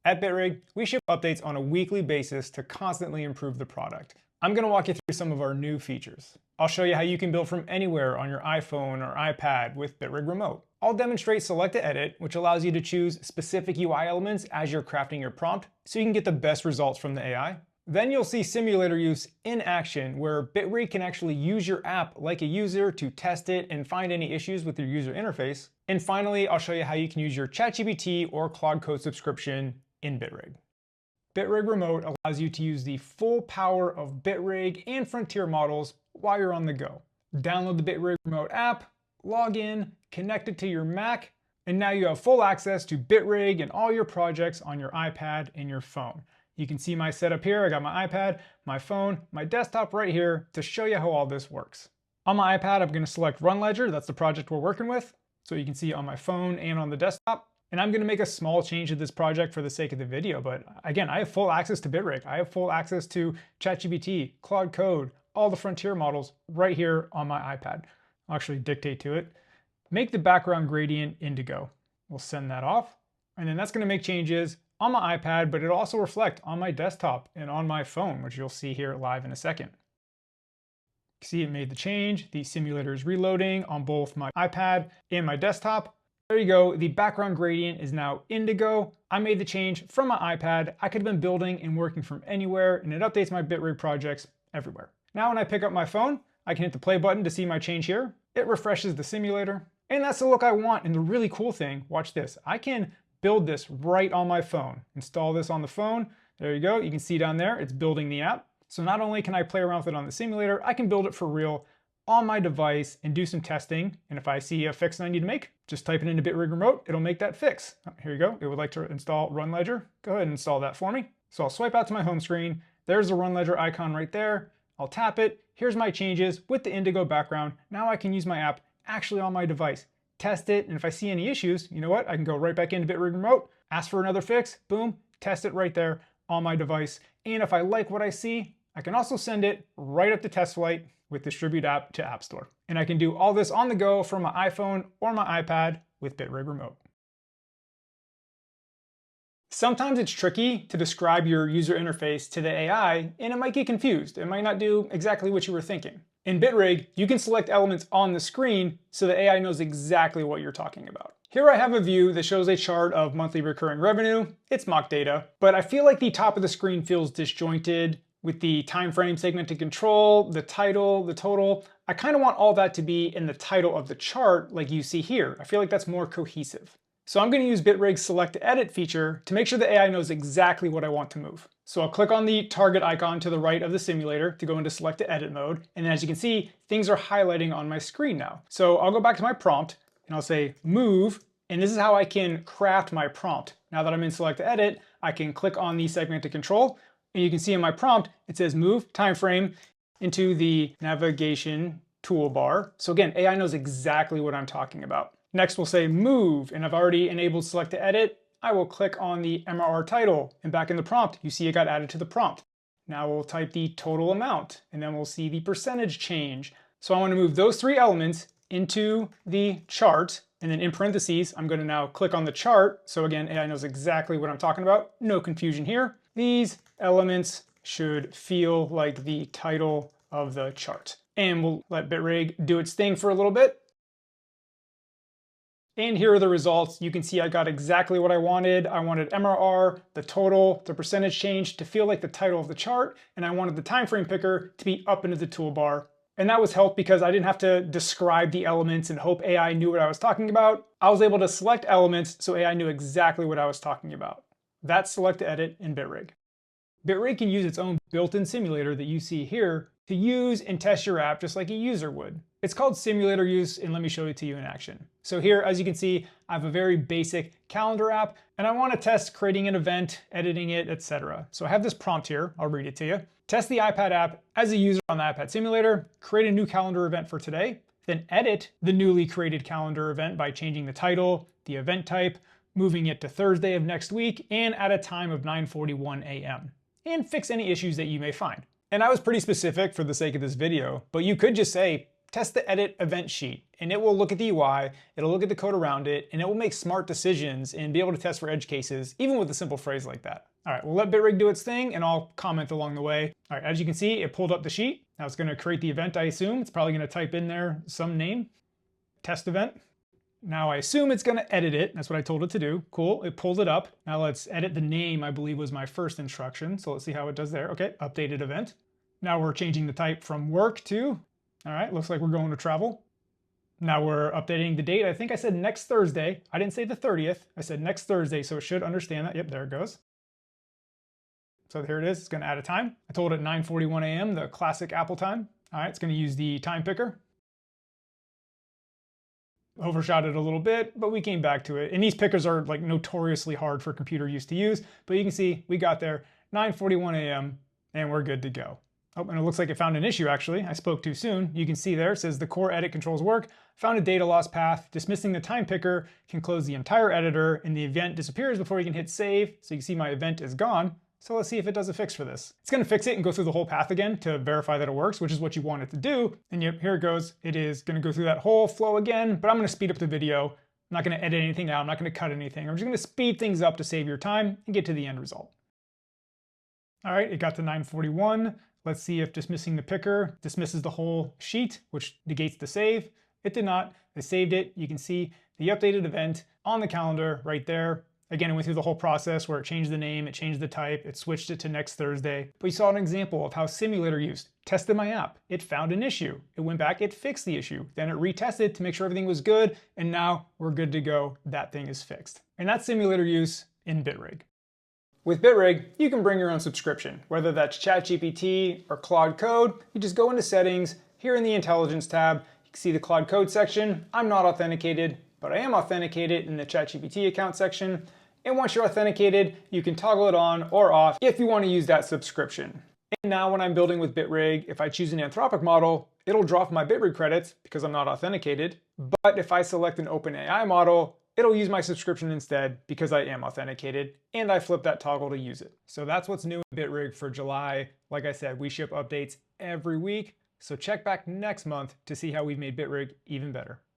At Bitrig, we ship updates on a weekly basis to constantly improve the product. I'm going to walk you through some of our new features. I'll show you how you can build from anywhere on your iPhone or iPad with Bitrig Remote. I'll demonstrate Select to Edit, which allows you to choose specific UI elements as you're crafting your prompt so you can get the best results from the AI. Then you'll see simulator use in action, where Bitrig can actually use your app like a user to test it and find any issues with your user interface. And finally, I'll show you how you can use your ChatGPT or Claude Code subscription in Bitrig. Bitrig Remote allows you to use the full power of Bitrig and Frontier models while you're on the go. Download the Bitrig Remote app, log in, connect it to your Mac, and now you have full access to Bitrig and all your projects on your iPad and your phone. You can see my setup here. I got my iPad, my phone, my desktop right here to show you how all this works. On my iPad, I'm going to select Run Ledger. That's the project we're working with. So you can see on my phone and on the desktop. And I'm going to make a small change to this project for the sake of the video. But again, I have full access to Bitrig. I have full access to ChatGPT, Claude Code, all the Frontier models right here on my iPad. I'll actually dictate to it. Make the background gradient indigo. We'll send that off. And then that's going to make changes on my iPad, but it'll also reflect on my desktop and on my phone, which you'll see here live in a second. See, it made the change. The simulator is reloading on both my iPad and my desktop. There you go. The background gradient is now indigo. I made the change from my iPad. I could have been building and working from anywhere, and it updates my Bitrig projects everywhere. Now when I pick up my phone, I can hit the play button to see my change here. It refreshes the simulator, and that's the look I want. And the really cool thing, watch this. I can build this right on my phone. Install this on the phone. There you go. You can see down there, it's building the app. So not only can I play around with it on the simulator, I can build it for real on my device and do some testing. And if I see a fix that I need to make, just type it into Bitrig Remote, it'll make that fix. Here you go. It would like to install Run Ledger. Go ahead and install that for me. So I'll swipe out to my home screen. There's the Run Ledger icon right there. I'll tap it. Here's my changes with the indigo background. Now I can use my app actually on my device. Test it, and if I see any issues, you know what? I can go right back into Bitrig Remote, ask for another fix, boom, test it right there on my device. And if I like what I see, I can also send it right up to TestFlight with Distribute App to App Store. And I can do all this on the go from my iPhone or my iPad with Bitrig Remote. Sometimes it's tricky to describe your user interface to the AI, and it might get confused. It might not do exactly what you were thinking. In Bitrig, you can select elements on the screen so the AI knows exactly what you're talking about. Here I have a view that shows a chart of monthly recurring revenue. It's mock data, but I feel like the top of the screen feels disjointed with the time frame segmented control, the title, the total. I kind of want all that to be in the title of the chart like you see here. I feel like that's more cohesive. So I'm going to use Bitrig's Select to Edit feature to make sure the AI knows exactly what I want to move. So I'll click on the target icon to the right of the simulator to go into Select to Edit mode. And then as you can see, things are highlighting on my screen now. So I'll go back to my prompt and I'll say move. And this is how I can craft my prompt. Now that I'm in Select to Edit, I can click on the segmented control. And you can see in my prompt, it says move time frame into the navigation toolbar. So again, AI knows exactly what I'm talking about. Next, we'll say move, and I've already enabled Select to Edit. I will click on the MRR title, and back in the prompt, you see it got added to the prompt. Now we'll type the total amount, and then we'll see the percentage change. So I want to move those three elements into the chart, and then in parentheses, I'm going to now click on the chart. So again, AI knows exactly what I'm talking about. No confusion here. These elements should feel like the title of the chart. And we'll let Bitrig do its thing for a little bit. And here are the results. You can see I got exactly what I wanted. I wanted MRR, the total, the percentage change to feel like the title of the chart, and I wanted the time frame picker to be up into the toolbar. And that was helped because I didn't have to describe the elements and hope AI knew what I was talking about. I was able to select elements so AI knew exactly what I was talking about. That's Select to Edit in Bitrig. Bitrig can use its own built-in simulator that you see here to use and test your app just like a user would. It's called simulator use, and let me show it to you in action. So here, as you can see, I have a very basic calendar app, and I want to test creating an event, editing it, etc. So I have this prompt here. I'll read it to you. Test the iPad app as a user on the iPad simulator, create a new calendar event for today, then edit the newly created calendar event by changing the title, the event type, moving it to Thursday of next week, and at a time of 9:41 a.m. And fix any issues that you may find. And I was pretty specific for the sake of this video, but you could just say, test the edit event sheet, and it will look at the UI, it'll look at the code around it, and it will make smart decisions and be able to test for edge cases, even with a simple phrase like that. All right, we'll let Bitrig do its thing, and I'll comment along the way. All right, as you can see, it pulled up the sheet. Now it's gonna create the event, I assume. It's probably gonna type in there some name, test event. Now I assume it's gonna edit it. That's what I told it to do. Cool, it pulled it up. Now let's edit the name, I believe was my first instruction. So let's see how it does there. Okay, updated event. Now we're changing the type from work to, all right, looks like we're going to travel. Now we're updating the date. I think I said next Thursday. I didn't say the 30th. I said next Thursday, so it should understand that. Yep, there it goes. So here it is. It's gonna add a time. I told it 9:41 a.m., the classic Apple time. All right, it's gonna use the time picker. Overshot it a little bit, but we came back to it. And these pickers are like notoriously hard for computer use to use, but you can see we got there 9:41 a.m. and we're good to go. Oh, and it looks like it found an issue actually. I spoke too soon. You can see there, it says the core edit controls work, found a data loss path, dismissing the time picker can close the entire editor and the event disappears before you can hit save. So you can see my event is gone. So let's see if it does a fix for this. It's gonna fix it and go through the whole path again to verify that it works, which is what you want it to do. And yep, here it goes. It is gonna go through that whole flow again, but I'm gonna speed up the video. I'm not gonna edit anything out. I'm not gonna cut anything. I'm just gonna speed things up to save your time and get to the end result. All right, it got to 9:41. Let's see if dismissing the picker dismisses the whole sheet, which negates the save. It did not. I saved it. You can see the updated event on the calendar right there. Again, it went through the whole process where it changed the name, it changed the type, it switched it to next Thursday. But you saw an example of how simulator used. Tested my app, it found an issue. It went back, it fixed the issue. Then it retested to make sure everything was good, and now we're good to go. That thing is fixed. And that's simulator use in Bitrig. With Bitrig, you can bring your own subscription, whether that's ChatGPT or Claude Code. You just go into settings, here in the intelligence tab, you can see the Claude Code section. I'm not authenticated, but I am authenticated in the ChatGPT account section. And once you're authenticated, you can toggle it on or off if you want to use that subscription. And now when I'm building with Bitrig, if I choose an Anthropic model, it'll drop my Bitrig credits because I'm not authenticated. But if I select an OpenAI model, it'll use my subscription instead because I am authenticated, and I flip that toggle to use it. So that's what's new in Bitrig for July. Like I said, we ship updates every week, so check back next month to see how we've made Bitrig even better.